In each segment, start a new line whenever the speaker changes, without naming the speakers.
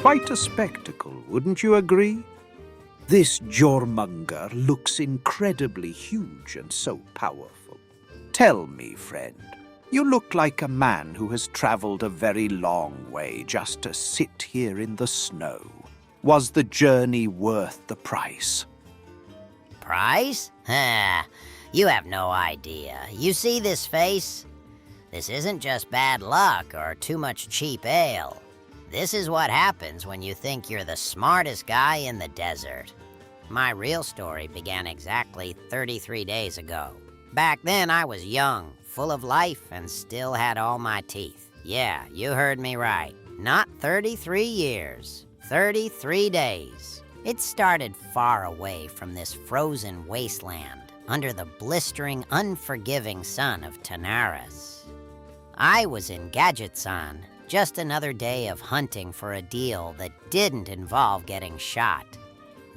Quite a spectacle, wouldn't you agree? This Jormonger looks incredibly huge and so powerful. Tell me, friend, you look like a man who has traveled a very long way just to sit here in the snow. Was the journey worth the price?
Price? You have no idea. You see this face? This isn't just bad luck or too much cheap ale. This is what happens when you think you're the smartest guy in the desert. My real story began exactly 33 days ago. Back then, I was young, full of life, and still had all my teeth. Yeah, you heard me right. Not 33 years, 33 days. It started far away from this frozen wasteland, under the blistering, unforgiving sun of Tanaris. I was in Gadgetsan, just another day of hunting for a deal that didn't involve getting shot.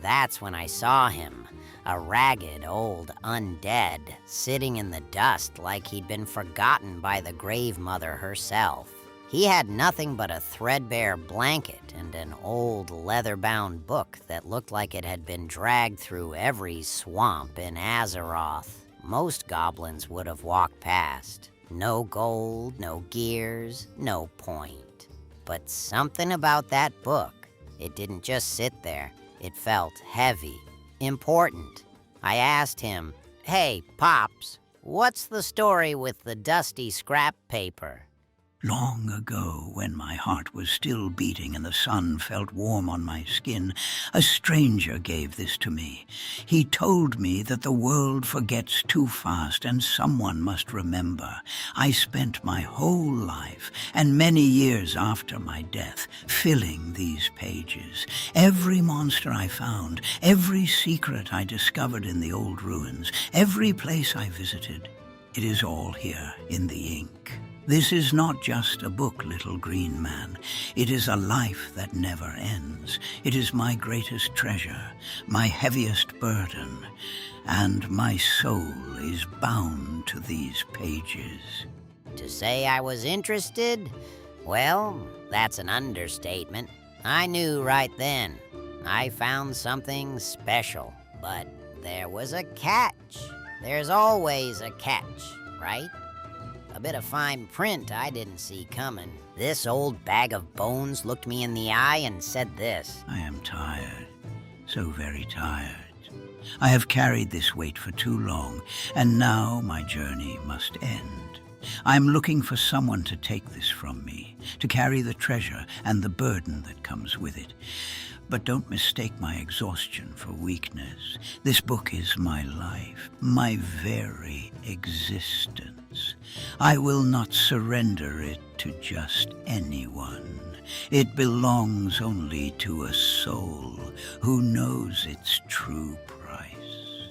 That's when I saw him, a ragged old undead, sitting in the dust like he'd been forgotten by the Grave Mother herself. He had nothing but a threadbare blanket and an old leather-bound book that looked like it had been dragged through every swamp in Azeroth. Most goblins would have walked past. No gold, no gears, no point. But something about that book, it didn't just sit there. It felt heavy, important. I asked him, "Hey, Pops, what's the story with the dusty scrap paper?"
Long ago, when my heart was still beating and the sun felt warm on my skin, a stranger gave this to me. He told me that the world forgets too fast and someone must remember. I spent my whole life, and many years after my death, filling these pages. Every monster I found, every secret I discovered in the old ruins, every place I visited, it is all here in the ink. This is not just a book, little green man. It is a life that never ends. It is my greatest treasure, my heaviest burden, and my soul is bound to these pages.
To say I was interested? Well, that's an understatement. I knew right then. I found something special, but there was a catch. There's always a catch, right? A bit of fine print I didn't see coming. This old bag of bones looked me in the eye and said this.
I am tired, so very tired. I have carried this weight for too long, and now my journey must end. I am looking for someone to take this from me, to carry the treasure and the burden that comes with it. But don't mistake my exhaustion for weakness. This book is my life, my very existence. I will not surrender it to just anyone. It belongs only to a soul who knows its true price.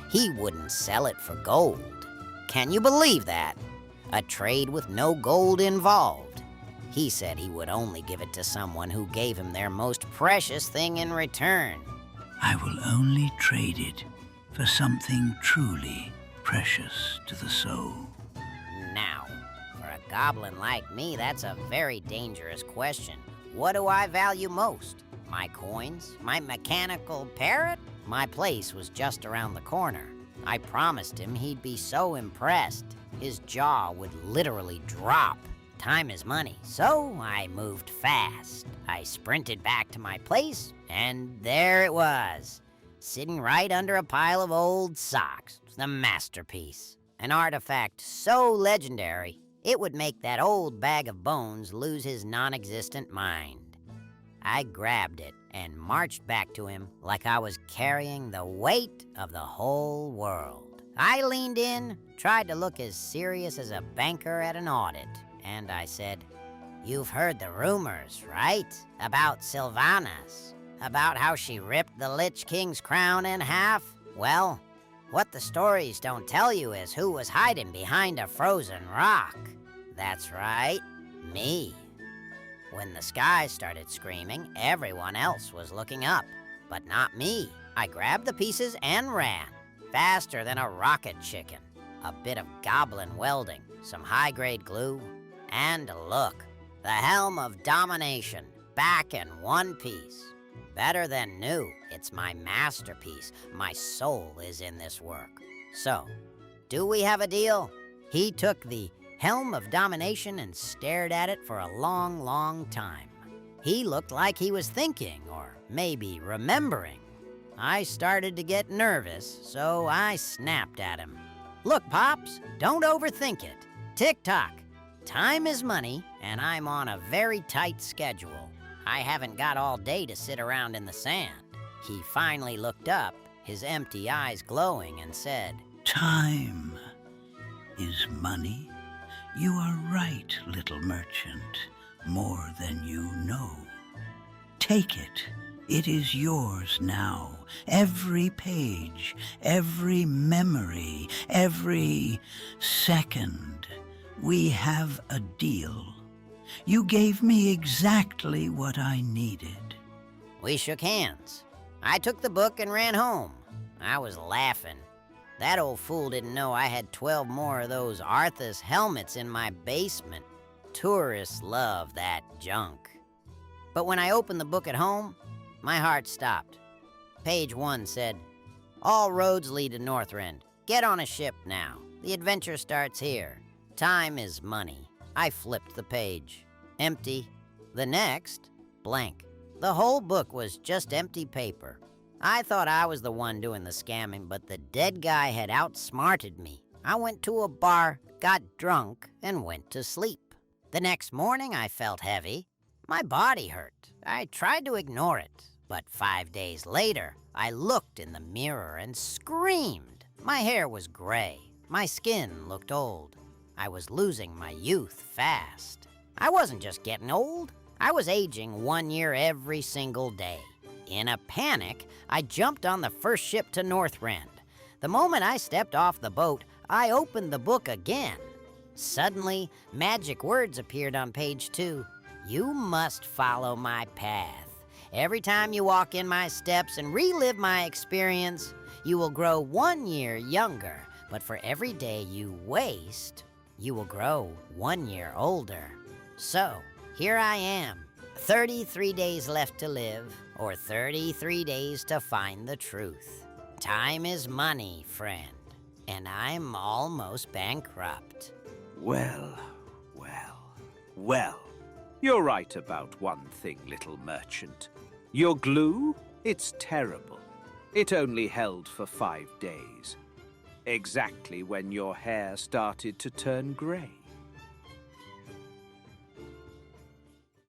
He wouldn't sell it for gold. Can you believe that? A trade with no gold involved. He said he would only give it to someone who gave him their most precious thing in return.
I will only trade it for something truly precious to the soul.
Now, for a goblin like me, that's a very dangerous question. What do I value most? My coins? My mechanical parrot? My place was just around the corner. I promised him he'd be so impressed, his jaw would literally drop. Time is money, so I moved fast. I sprinted back to my place, and there it was, sitting right under a pile of old socks. The masterpiece. An artifact so legendary, it would make that old bag of bones lose his non-existent mind. I grabbed it and marched back to him like I was carrying the weight of the whole world. I leaned in, tried to look as serious as a banker at an audit, and I said, "You've heard the rumors, right? About Sylvanas? About how she ripped the Lich King's crown in half? Well, what the stories don't tell you is who was hiding behind a frozen rock. That's right, me." When the sky started screaming, everyone else was looking up, but not me. I grabbed the pieces and ran, faster than a rocket chicken. A bit of goblin welding, some high-grade glue, and look, the helm of domination. back in one piece. Better than new. It's my masterpiece. My soul is in this work. So, do we have a deal? He took the helm of domination and stared at it for a long, long time. He looked like he was thinking, or maybe remembering. I started to get nervous, so I snapped at him. Look, Pops, don't overthink it. Tick-tock. Time is money, and I'm on a very tight schedule. I haven't got all day to sit around in the sand. He finally looked up, his empty eyes glowing, and said,
Time is money. You are right, little merchant, more than you know. Take it. It is yours now. Every page, every memory, every second. We have a deal. You gave me exactly what I needed.
We shook hands. I took the book and ran home. I was laughing. That old fool didn't know I had 12 more of those Arthas helmets in my basement. Tourists love that junk. But when I opened the book at home, my heart stopped. Page 1 said, All roads lead to Northrend. Get on a ship now. The adventure starts here. Time is money. I flipped the page. Empty. The next, blank. The whole book was just empty paper. I thought I was the one doing the scamming, but the dead guy had outsmarted me. I went to a bar, got drunk, and went to sleep. The next morning I felt heavy. My body hurt. I tried to ignore it, but 5 days later, I looked in the mirror and screamed. My hair was gray. My skin looked old. I was losing my youth fast. I wasn't just getting old. I was aging 1 year every single day. In a panic, I jumped on the first ship to Northrend. The moment I stepped off the boat, I opened the book again. Suddenly, magic words appeared on page 2. You must follow my path. Every time you walk in my steps and relive my experience, you will grow 1 year younger. But for every day you waste, you will grow 1 year older. So, here I am, 33 days left to live, or 33 days to find the truth. Time is money, friend, and I'm almost bankrupt.
Well, well, well. You're right about one thing, little merchant. Your glue? It's terrible. It only held for 5 days. Exactly when your hair started to turn grey.